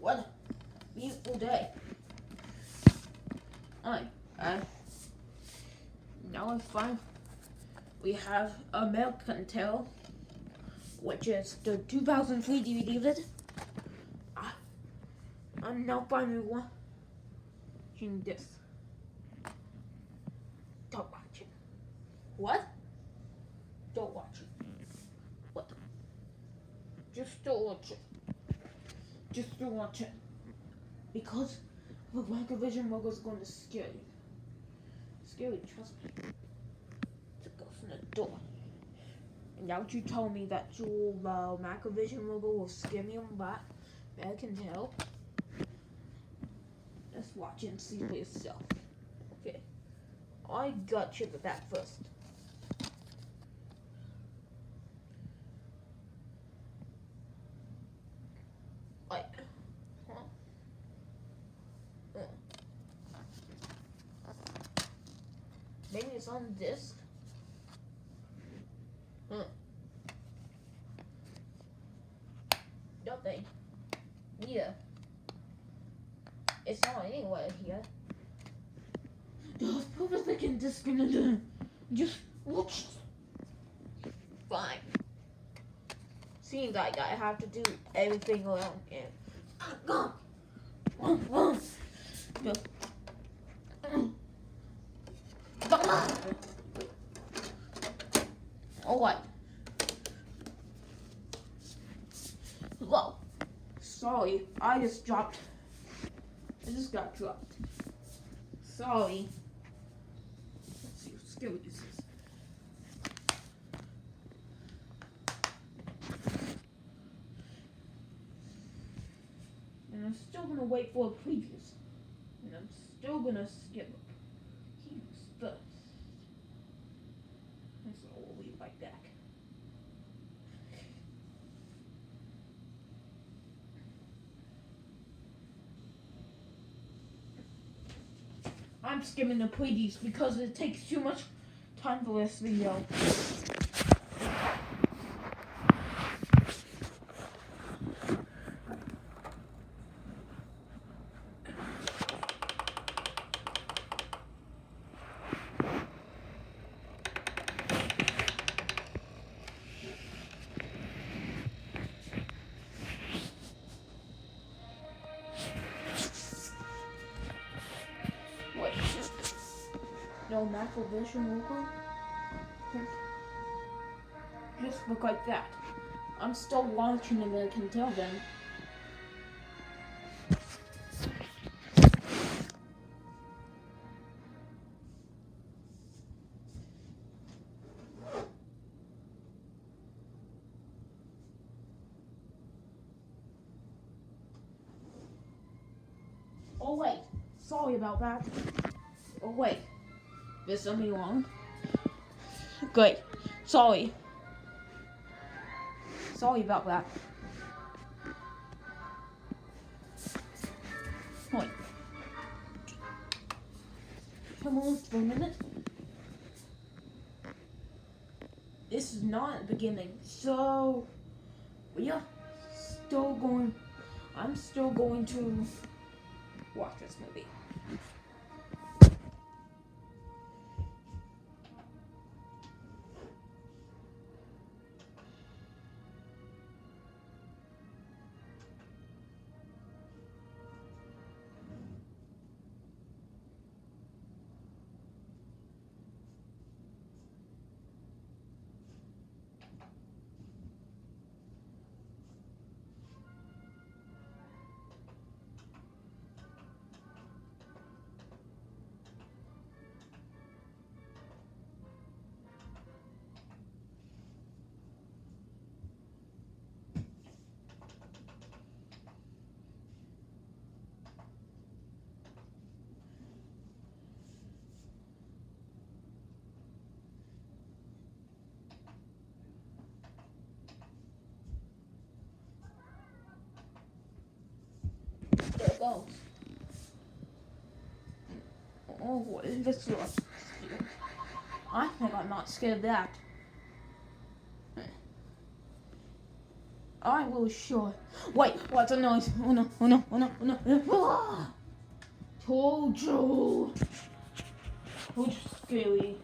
What a beautiful day. Now I find we have American Tale, which is the 2003 DVD of it. I'm now finally watching this. Don't watch it. What? Don't watch it. What? Just don't watch it. Just don't watch it. Because the marcovision logo is going to scare you. Scary, trust me. It's a ghost in the door. And now you tell me that your marcovision logo will scare me on that American Tale. Let's watch it and see for yourself. Okay. I got you with that first. Maybe it's on disc. Nothing. Yeah. It's not anywhere here. Those purpose they can disc in the just whoops. Fine. Seems like I have to do everything around here. Alright. Whoa. Sorry, I just got dropped. Sorry. Let's see what skill this is. And I'm still gonna wait for a previews. And I'm still gonna skip previews first. So we'll be right back. I'm skimming the previews because it takes too much time for this video. No marcovision logo. Just look like that. I'm still watching American Tale then. Oh wait, sorry about that. Oh wait. There's something wrong. Great. Sorry. Sorry about that. Wait. Come on for a minute. This is not the beginning. So we are still going. I'm still going to watch this movie. There it goes. Oh, what is this? I think I'm not scared of that. I will show. Wait, what's a noise? Oh no, oh no, oh no, oh no. Ah! Told you. Told you, scary.